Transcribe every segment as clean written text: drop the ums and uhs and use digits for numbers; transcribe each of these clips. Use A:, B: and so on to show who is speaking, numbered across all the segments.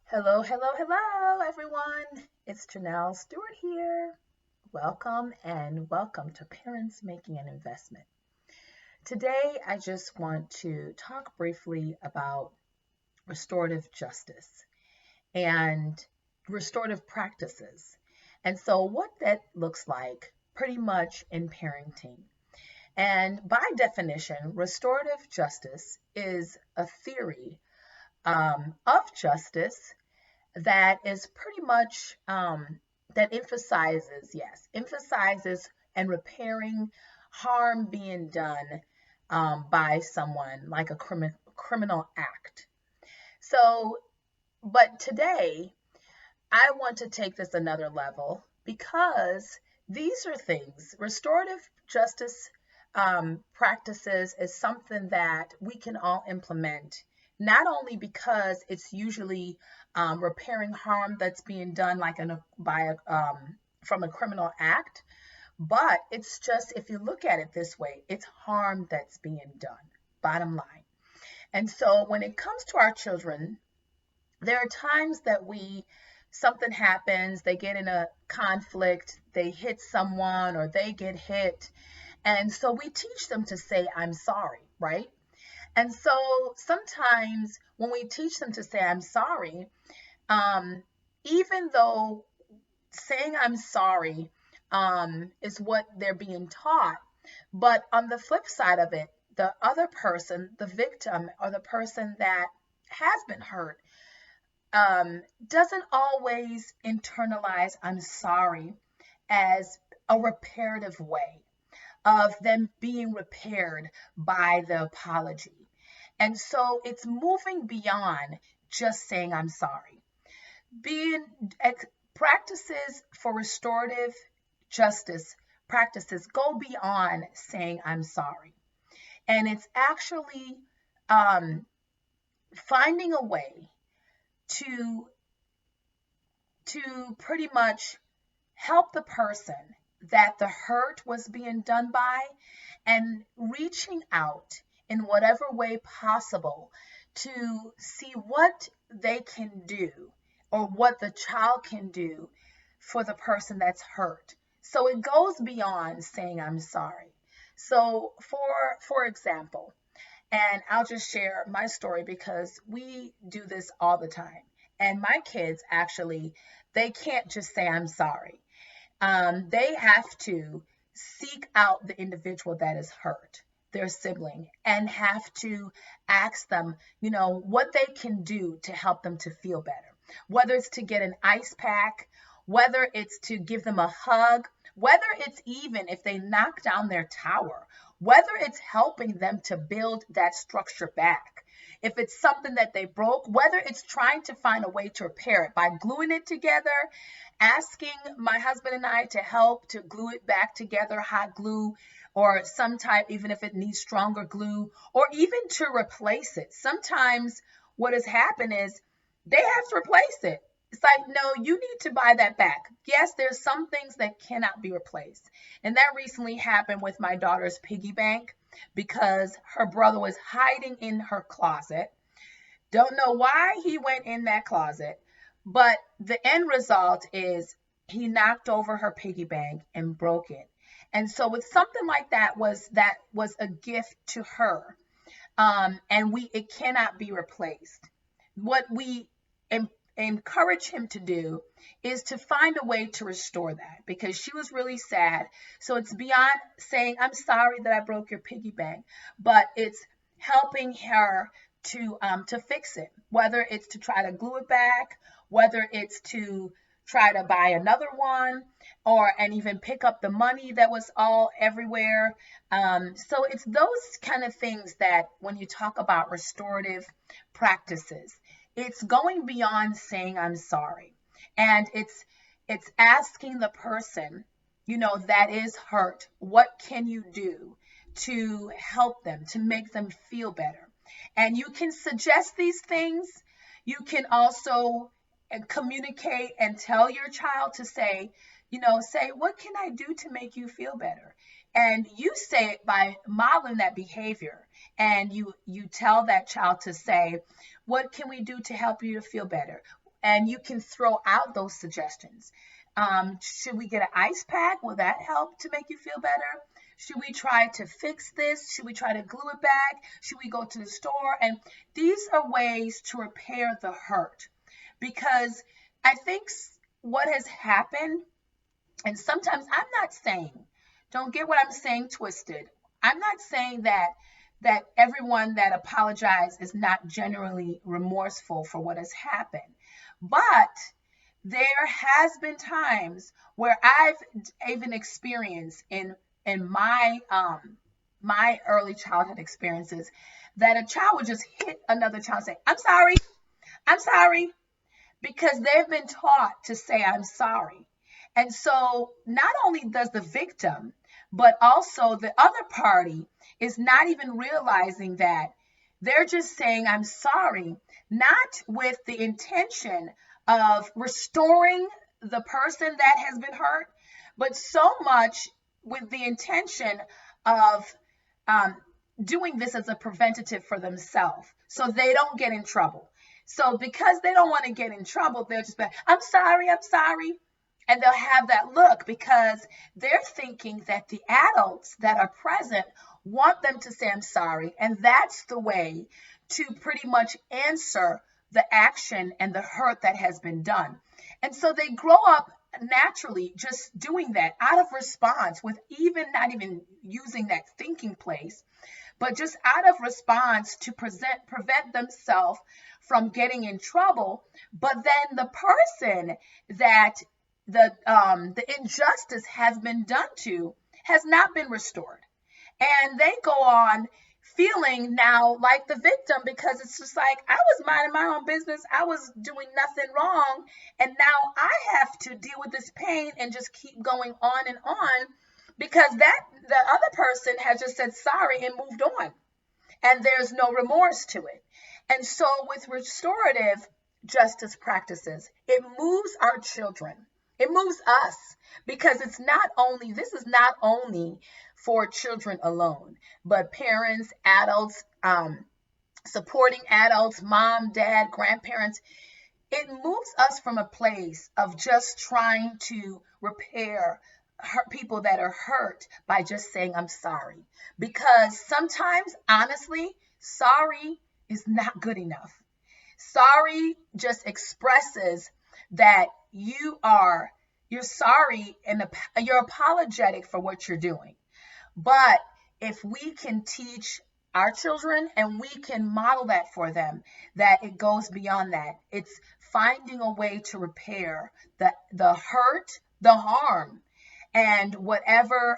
A: Hello, hello, hello, everyone. It's Janelle Stewart here. Welcome and welcome to Parents Making an Investment. Today, I just want to talk briefly about restorative justice and restorative practices. And so, what that looks like pretty much in parenting. And by definition, restorative justice is a theory of justice that is pretty much that emphasizes and repairing harm being done by someone like a criminal act. So, but today I want to take this another level because these are things, restorative justice practices is something that we can all implement, not only because it's usually repairing harm that's being done like from a criminal act, but it's just, if you look at it this way, it's harm that's being done, bottom line. And so when it comes to our children, there are times that something happens, they get in a conflict, they hit someone or they get hit. And so we teach them to say, I'm sorry, right? And so sometimes when we teach them to say, I'm sorry, um, even though saying I'm sorry is what they're being taught, but on the flip side of it, the other person, the victim or the person that has been hurt, doesn't always internalize I'm sorry as a reparative way of them being repaired by the apology. And so it's moving beyond just saying I'm sorry. Being practices for restorative justice practices go beyond saying I'm sorry. And it's actually um, finding a way to pretty much help the person that the hurt was being done by and reaching out in whatever way possible to see what they can do or what the child can do for the person that's hurt. So it goes beyond saying I'm sorry. So for example, and I'll just share my story because we do this all the time. And my kids actually, they can't just say I'm sorry. They have to seek out the individual that is hurt, their sibling, and have to ask them, what they can do to help them to feel better. Whether it's to get an ice pack, whether it's to give them a hug, whether it's even if they knock down their tower, whether it's helping them to build that structure back. If it's something that they broke, whether it's trying to find a way to repair it by gluing it together, asking my husband and I to help to glue it back together, hot glue, or some type, even if it needs stronger glue, or even to replace it. Sometimes what has happened is they have to replace it. It's like, no, you need to buy that back. Yes, there's some things that cannot be replaced. And that recently happened with my daughter's piggy bank because her brother was hiding in her closet. Don't know why he went in that closet, but the end result is he knocked over her piggy bank and broke it. And so with something like that was a gift to her. And it cannot be replaced. What we encourage him to do is to find a way to restore that because she was really sad. So it's beyond saying, I'm sorry that I broke your piggy bank, but it's helping her to fix it, whether it's to try to glue it back, whether it's to try to buy another one or and even pick up the money that was all everywhere. So it's those kind of things that when you talk about restorative practices, it's going beyond saying I'm sorry. And it's asking the person, that is hurt, what can you do to help them, to make them feel better? And you can suggest these things. You can also communicate and tell your child to say, say, what can I do to make you feel better? And you say it by modeling that behavior. And you tell that child to say, what can we do to help you to feel better? and you can throw out those suggestions. Should we get an ice pack? Will that help to make you feel better? Should we try to fix this? Should we try to glue it back? Should we go to the store? And these are ways to repair the hurt. Because I think what has happened, and sometimes I'm not saying, don't get what I'm saying twisted. I'm not saying that everyone that apologized is not genuinely remorseful for what has happened. But there has been times where I've even experienced in my early childhood experiences that a child would just hit another child and say, I'm sorry, because they've been taught to say, I'm sorry. And so not only does the victim, but also the other party is not even realizing that they're just saying, I'm sorry, not with the intention of restoring the person that has been hurt, but so much with the intention of doing this as a preventative for themselves so they don't get in trouble. So because they don't want to get in trouble, they'll just be, I'm sorry. And they'll have that look because they're thinking that the adults that are present want them to say, I'm sorry. And that's the way to pretty much answer the action and the hurt that has been done. And so they grow up naturally just doing that out of response with not even using that thinking place, but just out of response to prevent themselves from getting in trouble. But then the person that the injustice has been done to has not been restored. And they go on feeling now like the victim because it's just like, I was minding my own business. I was doing nothing wrong. And now I have to deal with this pain and just keep going on and on because the other person has just said sorry and moved on. And there's no remorse to it. And so with restorative justice practices, it moves our children. It moves us because this is not only for children alone, but parents, adults, supporting adults, mom, dad, grandparents. It moves us from a place of just trying to repair people that are hurt by just saying, I'm sorry. Because sometimes, honestly, sorry is not good enough. Sorry just expresses that you're sorry and you're apologetic for what you're doing. But if we can teach our children and we can model that for them, that it goes beyond that. It's finding a way to repair the hurt, the harm, and whatever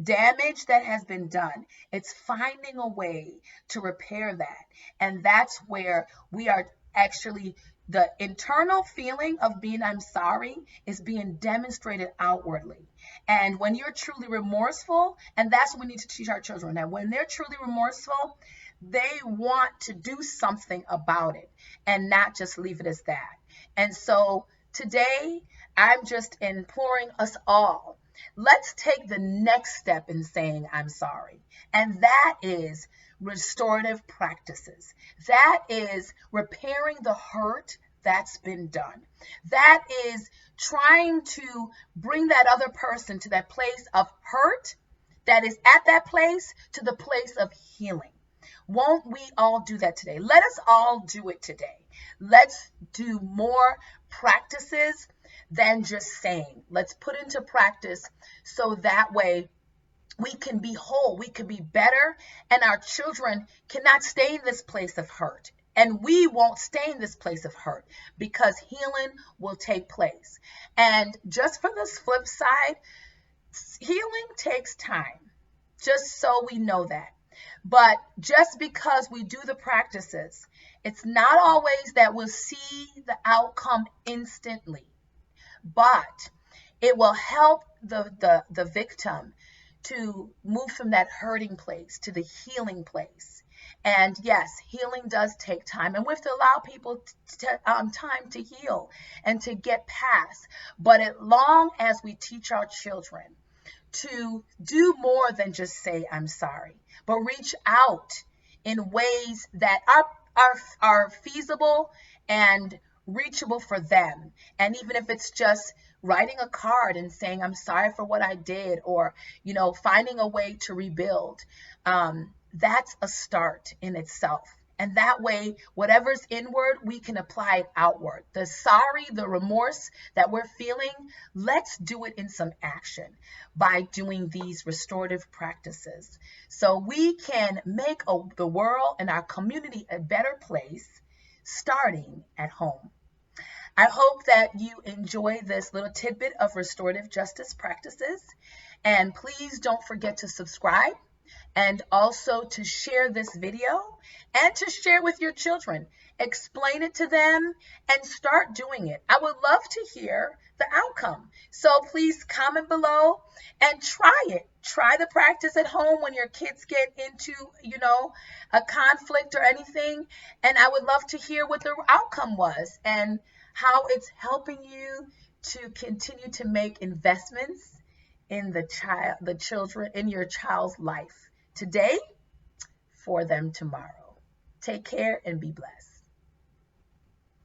A: damage that has been done. It's finding a way to repair that. And that's where we are actually, the internal feeling of being I'm sorry is being demonstrated outwardly. And when you're truly remorseful, and that's what we need to teach our children, that when they're truly remorseful, they want to do something about it and not just leave it as that. And so today, I'm just imploring us all, let's take the next step in saying I'm sorry. And that is restorative practices. That is repairing the hurt that's been done. That is trying to bring that other person to that place of hurt that is at that place to the place of healing. Won't we all do that today? Let us all do it today. Let's do more practices than just saying. Let's put into practice so that way we can be whole, we can be better, and our children cannot stay in this place of hurt. And we won't stay in this place of hurt because healing will take place. And just for this flip side, healing takes time, just so we know that. But just because we do the practices, it's not always that we'll see the outcome instantly, but it will help the victim to move from that hurting place to the healing place. And yes, healing does take time, and we have to allow people time to heal and to get past. But as long as we teach our children to do more than just say I'm sorry, but reach out in ways that are feasible and reachable for them. And even if it's just writing a card and saying, I'm sorry for what I did, or, finding a way to rebuild, that's a start in itself. And that way, whatever's inward, we can apply it outward. The sorry, the remorse that we're feeling, let's do it in some action by doing these restorative practices. So we can make the world and our community a better place, starting at home. I hope that you enjoy this little tidbit of restorative justice practices. And please don't forget to subscribe, and also to share this video and to share with your children. Explain it to them and start doing it. I would love to hear the outcome. So please comment below and try it. Try the practice at home when your kids get into, a conflict or anything. And I would love to hear what the outcome was and how it's helping you to continue to make investments in the children, in your child's life today for them tomorrow. Take care and be blessed.